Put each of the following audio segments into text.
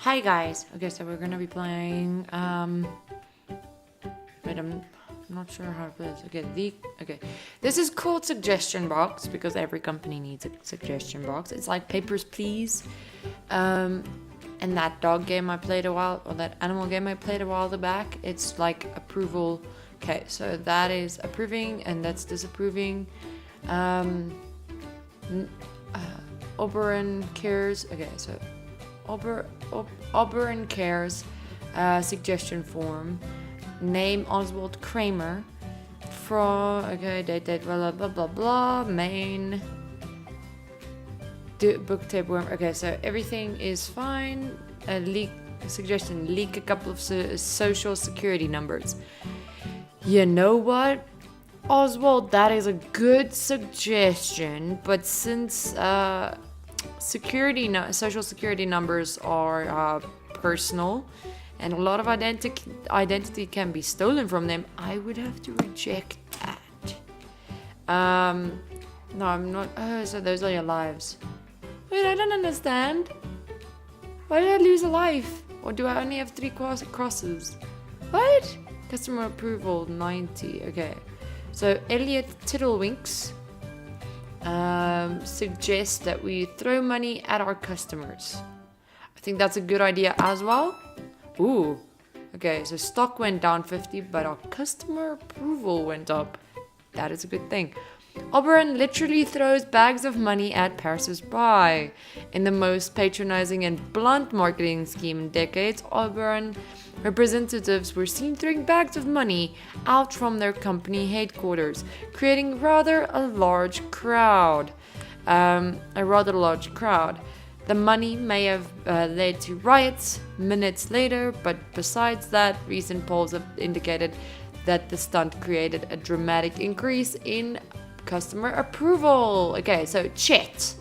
Hi guys. Okay, so we're gonna be playing. Wait, I'm not sure how to play this. Okay. This is called suggestion box because every company needs a suggestion box. It's like Papers, Please. And that dog game I played a while, or that animal game I played a while back. It's like approval. Okay, so that is approving and that's disapproving. Oberon cares. Okay, so Oberon cares. Suggestion form. Name Oswald Kramer. Date, blah blah blah blah. Main. Book tapeworm. Okay, so everything is fine. Suggestion: leak a couple of social security numbers. You know what, Oswald? That is a good suggestion, but since social security numbers are personal, and a lot of identity can be stolen from them, I would have to reject that. No, I'm not. Oh, so those are your lives. Wait, I don't understand. Why did I lose a life? Or do I only have 3 crosses? What? Customer approval 90. Okay. So Elliot Tiddlewinks suggests that we throw money at our customers. I think that's a good idea as well. Ooh. Okay, so stock went down 50, but our customer approval went up. That is a good thing. Oberon literally throws bags of money at passers-by. In the most patronizing and blunt marketing scheme in decades, Oberon representatives were seen throwing bags of money out from their company headquarters, creating rather a large crowd. The money may have led to riots minutes later, but besides that, recent polls have indicated that the stunt created a dramatic increase in customer approval. Okay, so Chet,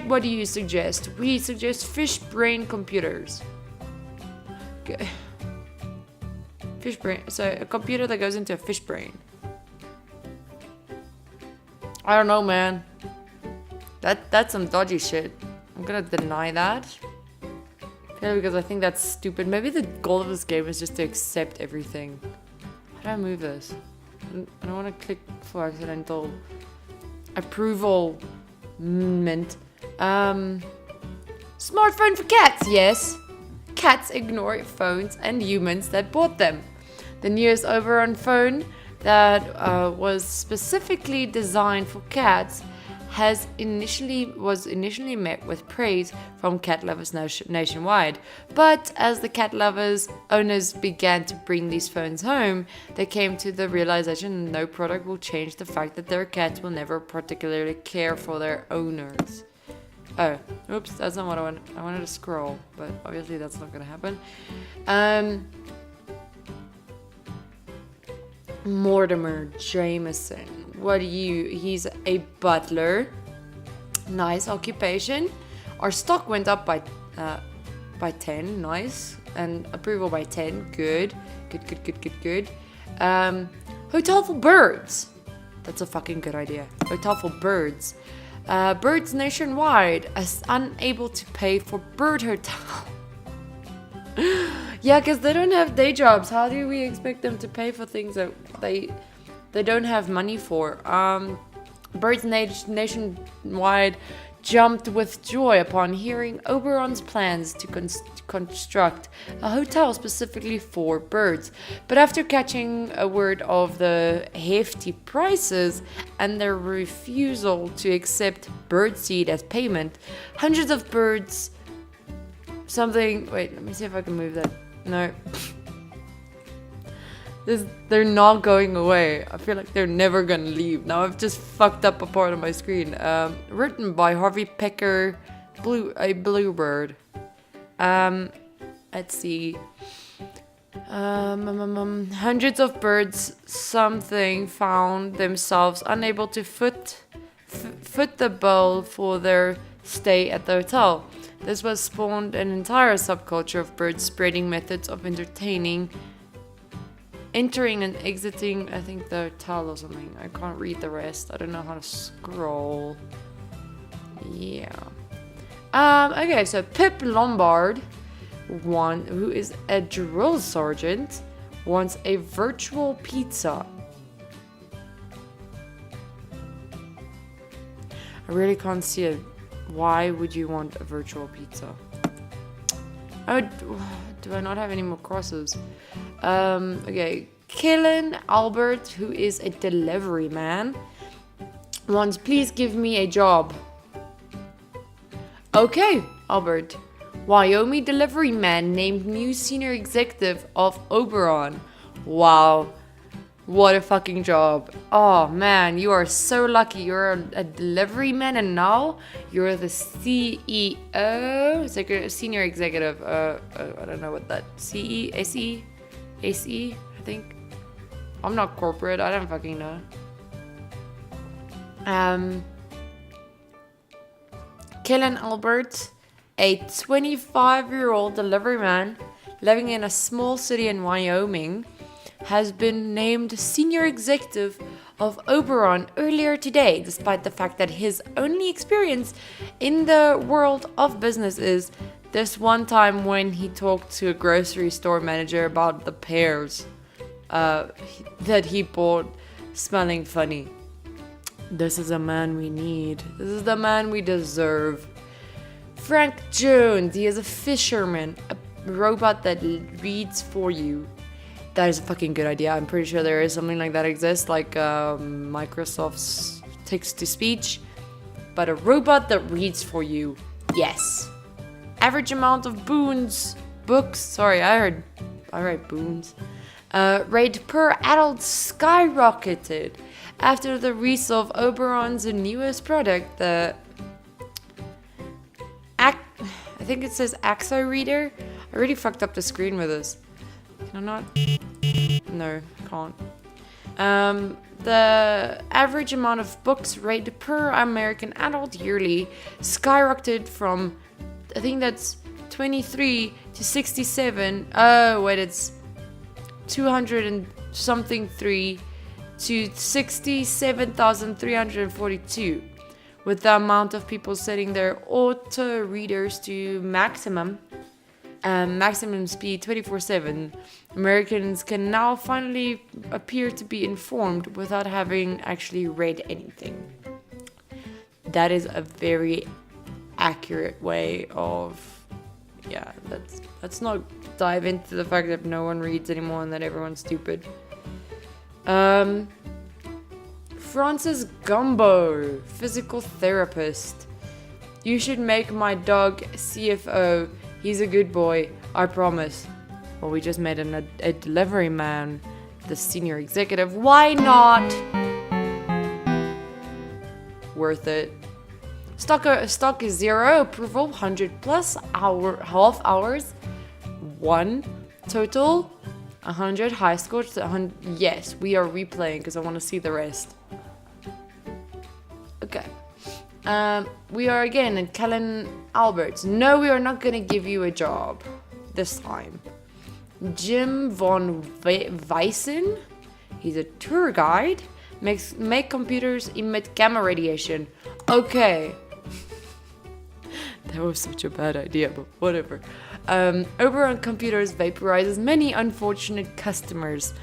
what do you suggest? We suggest fish brain computers. Okay. Fish brain. So a computer that goes into a fish brain. I don't know, man. That's some dodgy shit. I'm gonna deny that. Yeah, because I think that's stupid. Maybe the goal of this game is just to accept everything. How do I move this? I don't want to click for accidental approval. Smartphone for cats, yes. Cats ignore phones and humans that bought them. The newest Oberon phone that was specifically designed for cats was initially met with praise from cat lovers nationwide. But as the cat lovers owners began to bring these phones home, they came to the realization no product will change the fact that their cats will never particularly care for their owners. Oh, oops, that's not what I wanted. I wanted to scroll, but obviously that's not gonna happen. Mortimer Jameson. He's a butler. Nice occupation. Our stock went up by 10. Nice. And approval by 10. Good. Hotel for birds. That's a fucking good idea. Hotel for birds. Birds nationwide as unable to pay for bird hotel. Yeah, because they don't have day jobs. How do we expect them to pay for things that they don't have money for? Birds nationwide jumped with joy upon hearing Oberon's plans to construct a hotel specifically for birds. But after catching a word of the hefty prices and their refusal to accept birdseed as payment, hundreds of birds... Wait, let me see if I can move that. No. They're not going away. I feel like they're never gonna leave. Now I've just fucked up a part of my screen. Written by Harvey Pecker, a bluebird. Let's see. Hundreds of birds found themselves unable to foot the bill for their stay at the hotel. This was spawned an entire subculture of birds spreading methods of entering and exiting, I think, the hotel or something. I can't read the rest. I don't know how to scroll. Yeah. Okay, so Pip Lombard who is a drill sergeant, wants a virtual pizza. I really can't see it. Why would you want a virtual pizza? Oh, do I not have any more crosses? Okay. Killen Albert, who is a delivery man, wants, please give me a job. Okay, Albert. Wyoming delivery man named new senior executive of Oberon. Wow. What a fucking job. Oh man, you are so lucky. You're a delivery man and now you're the CEO. It's like a senior executive. I don't know what that. CE? SE? ACE? I think. I'm not corporate. I don't fucking know. Killen Albert, a 25-year-old delivery man living in a small city in Wyoming, has been named senior executive of Oberon earlier today, despite the fact that his only experience in the world of business is this one time when he talked to a grocery store manager about the pears that he bought smelling funny. This is a man we need. This is the man we deserve. Frank Jones, he is a fisherman, a robot that reads for you. That is a fucking good idea. I'm pretty sure there is something like that exists, like Microsoft's text-to-speech. But a robot that reads for you. Yes. Average amount of books. Sorry, I read boons. Rate per adult skyrocketed after the release of Oberon's newest product, the I think it says AXO Reader. I really fucked up the screen with this. Can I not? No, can't. The average amount of books read per American adult yearly skyrocketed from, I think that's 23 to 67. Oh, wait, it's 200 and something 3 to 67,342. With the amount of people setting their auto readers to maximum speed 24/7, Americans can now finally appear to be informed without having actually read anything. That is a very accurate way of, yeah, let's not dive into the fact that no one reads anymore and that everyone's stupid. Francis Gumbo, physical therapist. You should make my dog CFO. He's a good boy, I promise. Well, we just made a delivery man the senior executive. Why not? Worth it. Stock is 0. Approval 100 plus half hours. 1 total 100. High score 100. Yes, we are replaying because I want to see the rest. Okay. We are again at Killen Alberts. No, we are not going to give you a job this time. Jim von Weissen. He's a tour guide. Make computers emit gamma radiation. Okay. That was such a bad idea, but whatever. Oberon Computers vaporizes many unfortunate customers.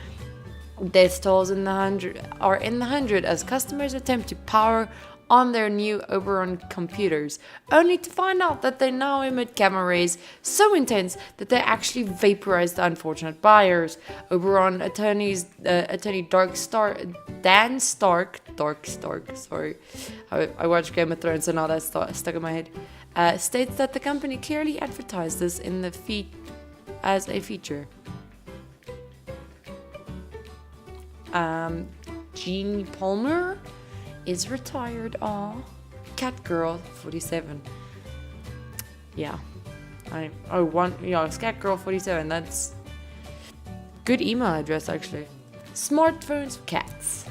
Death tolls are in the hundred as customers attempt to power on their new Oberon computers, only to find out that they now emit gamma rays so intense that they actually vaporize the unfortunate buyers. Oberon attorney Dan Stark, sorry, I watched Game of Thrones and now that's stuck in my head, states that the company clearly advertised this in the feed as a feature. Jeannie Palmer is retired. Cat Girl 47. Yeah. Cat Girl 47. That's good email address actually. Smartphones for cats.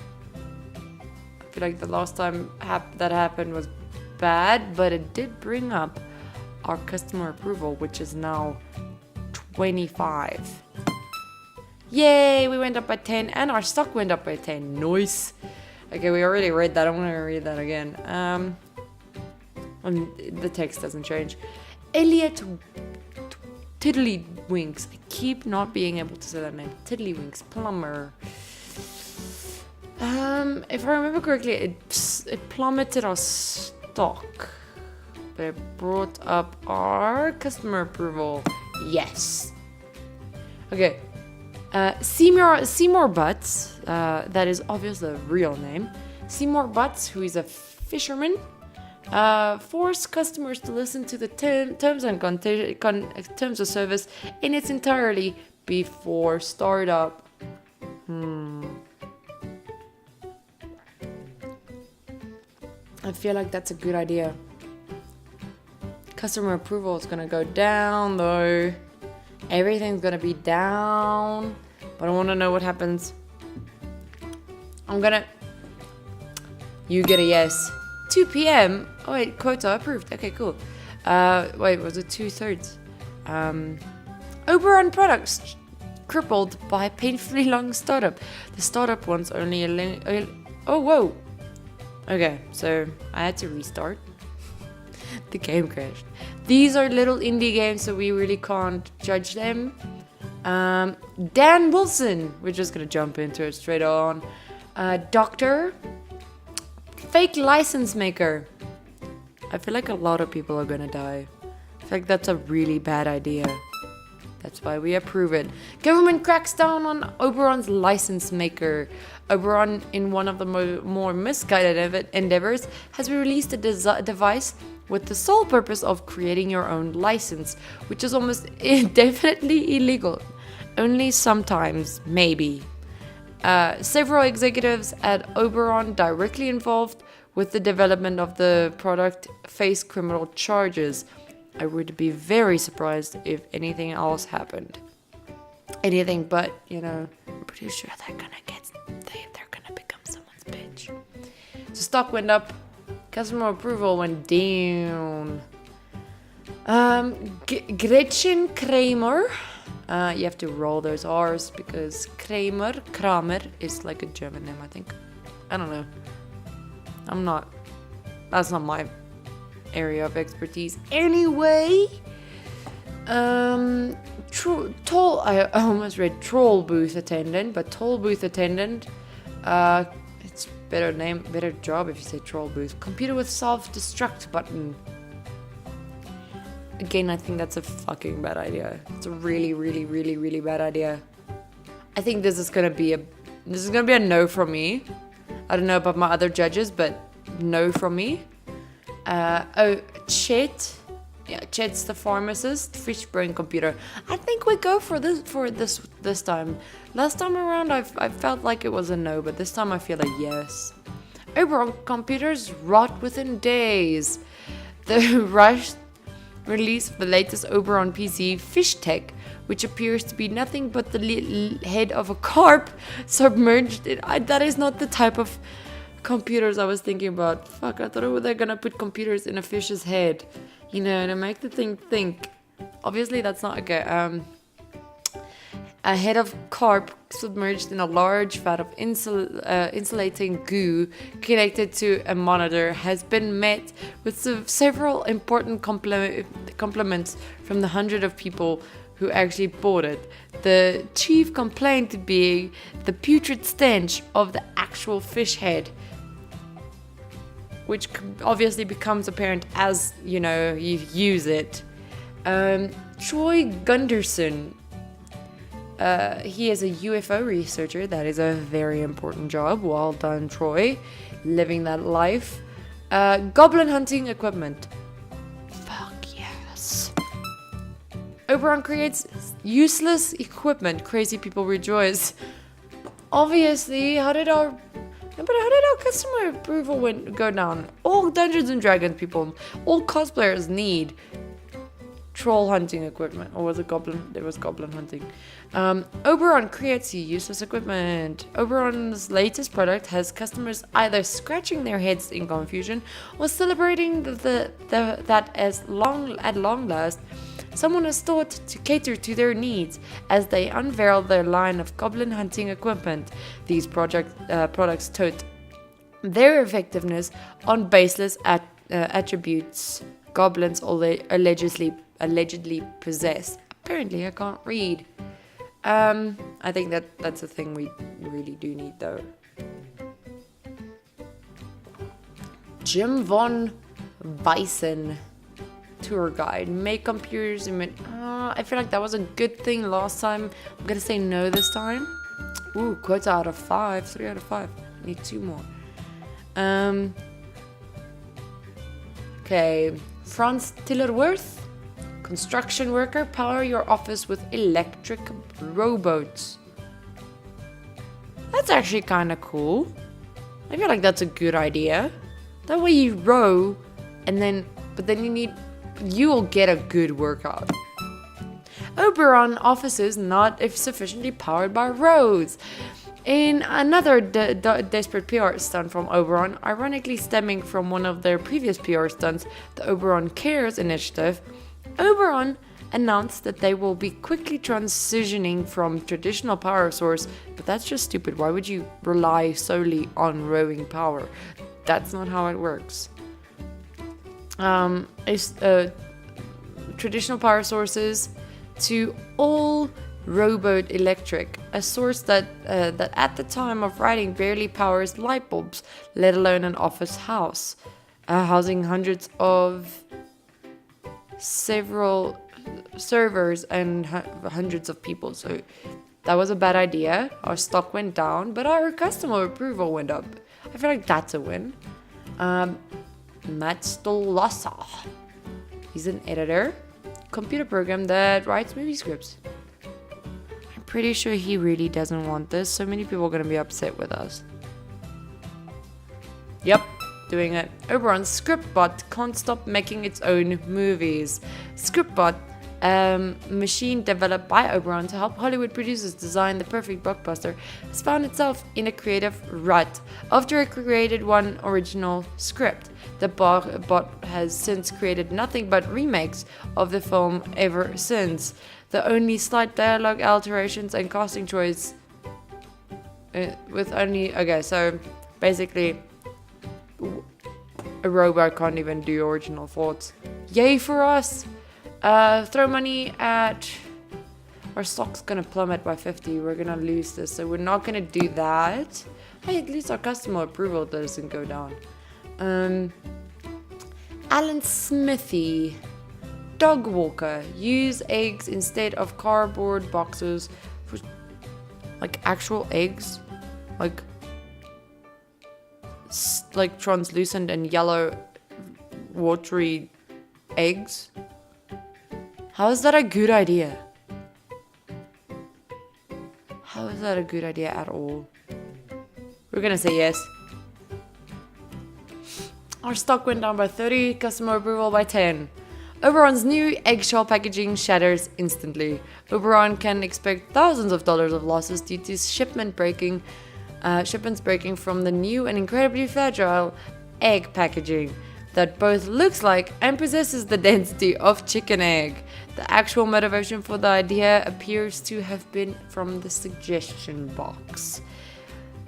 I feel like the last time that happened was bad, but it did bring up our customer approval, which is now 25. Yay, we went up by 10 and our stock went up by 10. Nice. Okay, we already read that. I'm going to read that again. The text doesn't change. Elliot Tiddlywinks. I keep not being able to say that name. Tiddlywinks plumber. If I remember correctly, it plummeted our stock, but it brought up our customer approval. Yes. Okay. Seymour Butts. That is obviously a real name. Seymour Butts, who is a fisherman, forced customers to listen to the terms and terms of service in its entirety before startup. I feel like that's a good idea. Customer approval is gonna go down though. Everything's gonna be down. But I wanna know what happens. You get a yes. 2 p.m. Oh wait, quota approved. Okay, cool. Wait, was it 2/3? Oberon products crippled by painfully long startup. The startup wants only oh, whoa. Okay, so I had to restart. The game crashed. These are little indie games, so we really can't judge them. Dan Wilson. We're just gonna jump into it straight on. Doctor. Fake license maker. I feel like a lot of people are gonna die. I feel like that's a really bad idea. That's why we approve it. Government cracks down on Oberon's license maker. Oberon, in one of the more misguided endeavors, has released a device with the sole purpose of creating your own license, which is almost definitely illegal. Only sometimes, maybe. Several executives at Oberon directly involved with the development of the product face criminal charges. I would be very surprised if anything else happened. Anything but, I'm pretty sure they're gonna become someone's bitch. So stock went up, customer approval went down. Gretchen Kramer. You have to roll those R's because Kramer is like a German name, I think. I don't know. That's not my area of expertise. Anyway, I almost read troll booth attendant, but toll booth attendant, it's better job if you say troll booth. Computer with self-destruct button. Again, I think that's a fucking bad idea. It's a really, really, really, really bad idea. I think this is gonna be a no from me. I don't know about my other judges, but no from me. Chet. Yeah, Chet's the pharmacist. Fishbrain computer. I think we go for this time. Last time around, I felt like it was a no, but this time I feel a yes. Oberon computers rot within days. The rush release of the latest Oberon PC, Fish Tech, which appears to be nothing but the head of a carp submerged in... that is not the type of computers I was thinking about. Fuck, I thought they're gonna put computers in a fish's head, to make the thing think. Obviously, that's not okay. A head of carp submerged in a large vat of insulating goo connected to a monitor has been met with several important compliments from the hundred of people who actually bought it. The chief complaint being the putrid stench of the actual fish head, which obviously becomes apparent as, you use it. Troy Gunderson. He is a UFO researcher. That is a very important job. Well done, Troy. Living that life. Goblin hunting equipment. Fuck yes. Oberon creates useless equipment. Crazy people rejoice. Obviously, how did our customer approval go down? All Dungeons and Dragons people, all cosplayers need troll hunting equipment. Or was it goblin? There was goblin hunting. Oberon creates useless equipment. Oberon's latest product has customers either scratching their heads in confusion or celebrating that at long last, someone has thought to cater to their needs as they unveil their line of goblin hunting equipment. These products tote their effectiveness on baseless attributes goblins allegedly possess. currently I can't read. I think that's a thing we really do need though. Jim von Weissen, tour guide. Make computers. I feel like that was a good thing last time. I'm gonna say no this time. Ooh, quota out of 5. 3 out of 5. Need 2 more. Okay. Franz Tillerworth. Construction worker. Power your office with electric rowboats. That's actually kind of cool. I feel like that's a good idea. That way you row, but then you'll get a good workout. Oberon offices not if sufficiently powered by roads. In another desperate PR stunt from Oberon, ironically stemming from one of their previous PR stunts, the Oberon Cares initiative, Oberon announced that they will be quickly transitioning from traditional power source, but that's just stupid. Why would you rely solely on rowing power? That's not how it works. Traditional power sources to all rowboat electric, a source that at the time of writing barely powers light bulbs, let alone an office house, housing hundreds of several servers and hundreds of people. So that was a bad idea. Our stock went down, but our customer approval went up. I feel like that's a win. Matt Stolasa. He's an editor. Computer program that writes movie scripts. I'm pretty sure he really doesn't want this. So many people are going to be upset with us. Yep, doing it. Oberon's ScriptBot can't stop making its own movies. ScriptBot, machine developed by Oberon to help Hollywood producers design the perfect blockbuster, has found itself in a creative rut. After it created one original script, the bot has since created nothing but remakes of the film ever since. The only slight dialogue alterations and casting choice so basically a robot can't even do original thoughts. Yay for us! Throw money at... Our stock's gonna plummet by 50. We're gonna lose this, so we're not gonna do that. Hey, at least our customer approval doesn't go down. Alan Smithy. Dog walker. Use eggs instead of cardboard boxes. For, like actual eggs? Like translucent and yellow watery eggs? How is that a good idea? How is that a good idea at all? We're gonna say yes. Our stock went down by 30, customer approval by 10. Oberon's new eggshell packaging shatters instantly. Oberon can expect thousands of dollars of losses due to shipments breaking from the new and incredibly fragile egg packaging that both looks like and possesses the density of chicken egg. The actual motivation for the idea appears to have been from the suggestion box.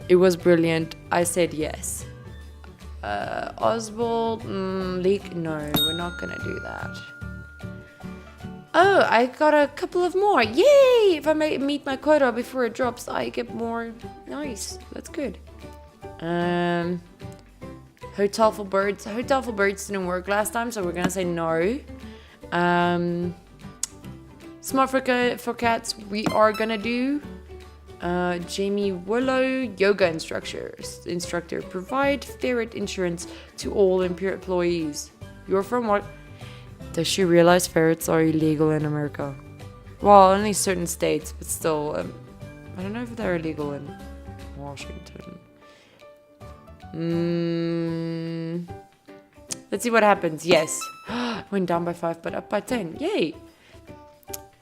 It was brilliant. I said yes. Oswald, leak? No, we're not gonna do that. Oh, I got a couple of more. Yay! If I meet my quota before it drops, I get more. Nice. That's good. Hotel for birds. Hotel for birds didn't work last time, so we're gonna say no. Smart for cats, we are gonna do. Jamie Willow, yoga instructor. Provide ferret insurance to all employees. You're from what? Does she realize ferrets are illegal in America? Well, only certain states, but still, I don't know if they're illegal in Washington. Let's see what happens. Yes. Went down by 5, but up by 10. Yay!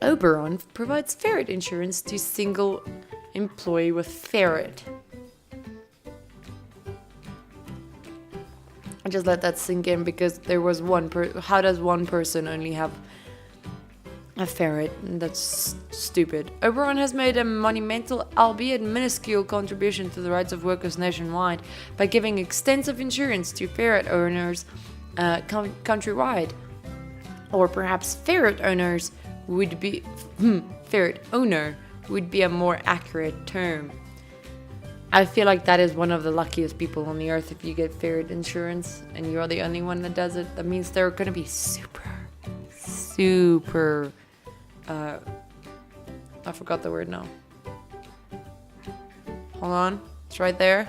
Oberon provides ferret insurance to single employee with ferret. I just let that sink in because there was one how does one person only have a ferret? That's stupid. Oberon has made a monumental, albeit minuscule, contribution to the rights of workers nationwide by giving extensive insurance to ferret owners countrywide. Or perhaps ferret owners would be ferret owner would be a more accurate term. I feel like that is one of the luckiest people on the earth if you get ferret insurance and you're the only one that does it. That means they're going to be super I forgot the word now. Hold on. It's right there.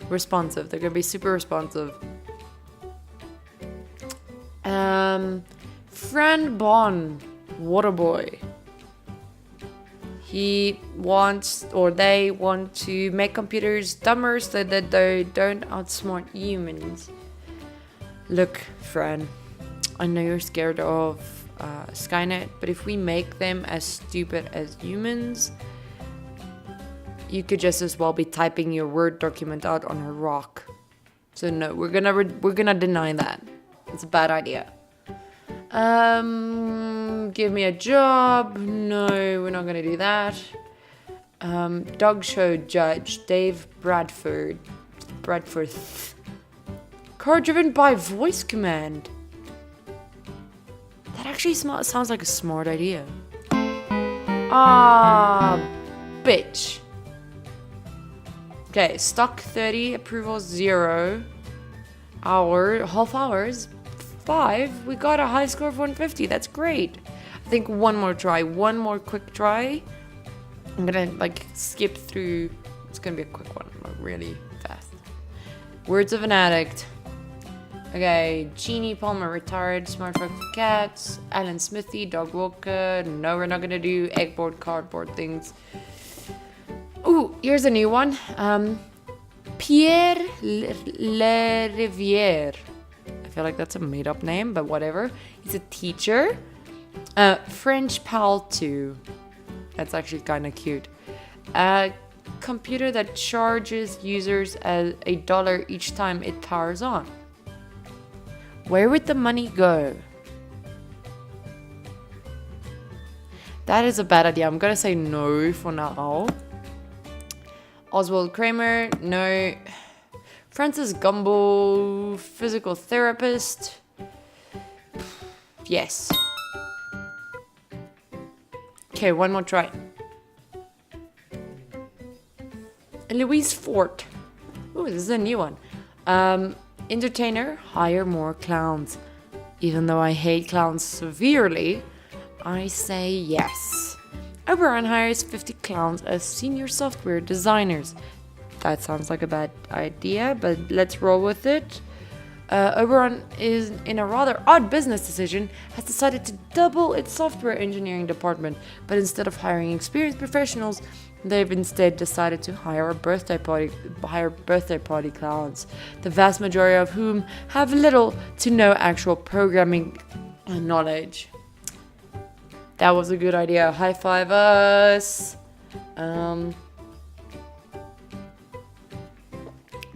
Responsive. They're going to be super responsive. Friend Bon, Waterboy. They want to make computers dumber so that they don't outsmart humans. Look, Fran, I know you're scared of Skynet, but if we make them as stupid as humans, you could just as well be typing your Word document out on a rock. So no, we're gonna deny that. It's a bad idea. Give me a job. No, we're not gonna do that. Dog show judge Dave Bradford. Car driven by voice command. That actually sounds like a smart idea. Ah, bitch. Okay, stock 30, approval 0. Half hours 5. We got a high score of 150. That's great. I think one more quick try. I'm gonna skip through. It's gonna be a quick one, really fast. Words of an addict. Okay, Jeannie Palmer retired, smartphone for cats. Alan Smithy, dog walker. No, we're not gonna do eggboard, cardboard things. Ooh, here's a new one. Pierre Le Riviere. I feel like that's a made-up name, but whatever. He's a teacher. French pal 2. That's actually kind of cute. A computer that charges users $1 each time it powers on. Where would the money go? That is a bad idea. I'm gonna say no for now. Oswald Kramer, no. Francis Gumbo, physical therapist. Yes. Okay, one more try. Louise Fort. Ooh, this is a new one. Entertainer, hire more clowns. Even though I hate clowns severely, I say yes. Oberon hires 50 clowns as senior software designers. That sounds like a bad idea, but let's roll with it. Oberon is in a rather odd business decision, has decided to double its software engineering department, but instead of hiring experienced professionals, they've instead decided to hire birthday party clowns, the vast majority of whom have little to no actual programming knowledge. That was a good idea. High five us.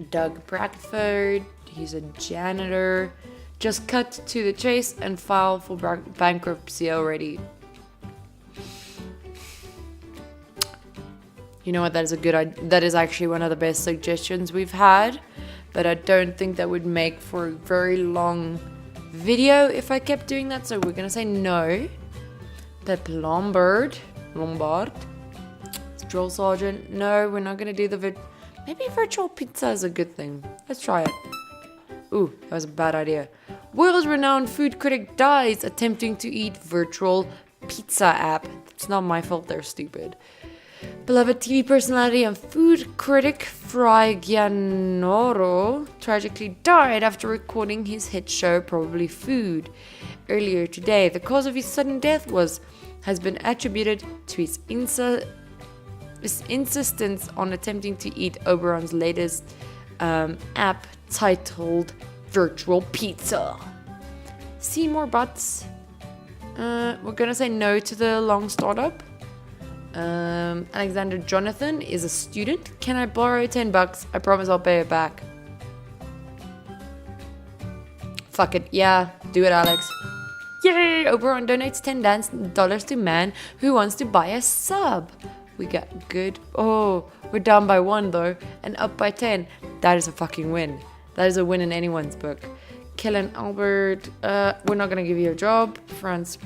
Doug Bradford. He's a janitor. Just cut to the chase and file for bankruptcy already. You know what? That is a good idea. That is actually one of the best suggestions we've had, but I don't think that would make for a very long video if I kept doing that. So we're gonna say no. Pep Lombard. Drill sergeant. No, we're not gonna do the maybe virtual pizza is a good thing. Let's try it. Ooh, that was a bad idea. World-renowned food critic dies attempting to eat virtual pizza app. It's not my fault they're stupid. Beloved TV personality and food critic Fry Gianoro tragically died after recording his hit show Probably Food. Earlier today, the cause of his sudden death has been attributed to his insistence on attempting to eat Oberon's latest app titled Virtual Pizza. See more butts. We're gonna say no to the long startup. Alexander Jonathan is a student. Can I borrow $10? I promise I'll pay it back. Fuck it. Yeah, do it, Alex. Yay! Oberon donates $10 to man who wants to buy a sub. We got good. Oh, we're down by 1 though, and up by 10. That is a fucking win. That is a win in anyone's book. Kellen Albert, we're not gonna give you a job. France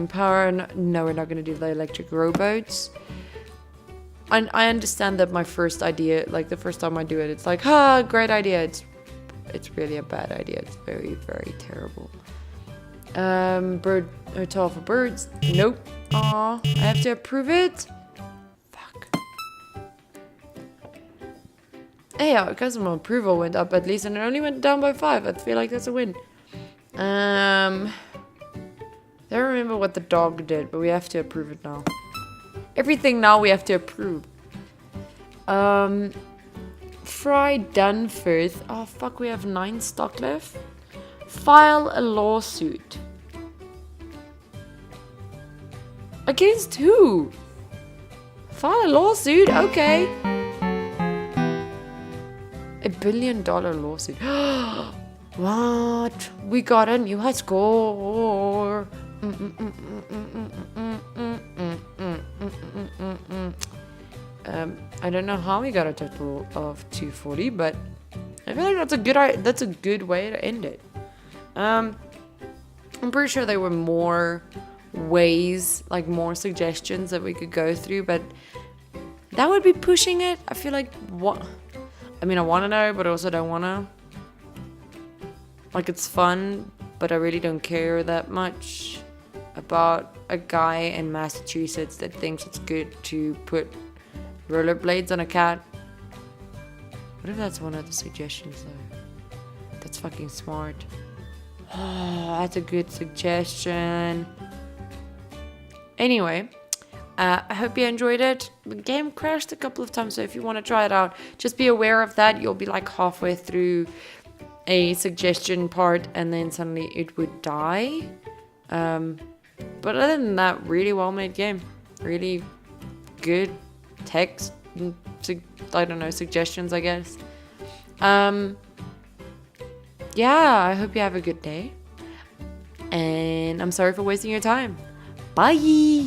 Power. No, we're not going to do the electric rowboats. I understand that my first idea, like the first time I do it, it's like, great idea. It's really a bad idea. It's very, very terrible. Bird hotel for birds. Nope. Aw, I have to approve it. Fuck. Hey, yeah, because my approval went up at least, and it only went down by 5. I feel like that's a win. I don't remember what the dog did, but we have to approve it now. Everything now we have to approve. Fry Dunforth. Oh, fuck, we have 9 stock left. File a lawsuit. Against who? File a lawsuit? Okay. $1 billion lawsuit. What? We got a new high score. I don't know how we got a total of 240, but I feel like that's a good way to end it. I'm pretty sure there were more ways, like more suggestions that we could go through, but that would be pushing it. I feel like I want to know, but I also don't want to. Like, it's fun, but I really don't care that much about a guy in Massachusetts that thinks it's good to put rollerblades on a cat. What if that's one of the suggestions, though? That's fucking smart. Oh, that's a good suggestion. Anyway, I hope you enjoyed it. The game crashed a couple of times, so if you want to try it out, just be aware of that. You'll be like halfway through a suggestion part, and then suddenly it would die. But other than that, really well made game. Really good text. I don't know, suggestions, I guess. Yeah, I hope you have a good day. And I'm sorry for wasting your time. Bye!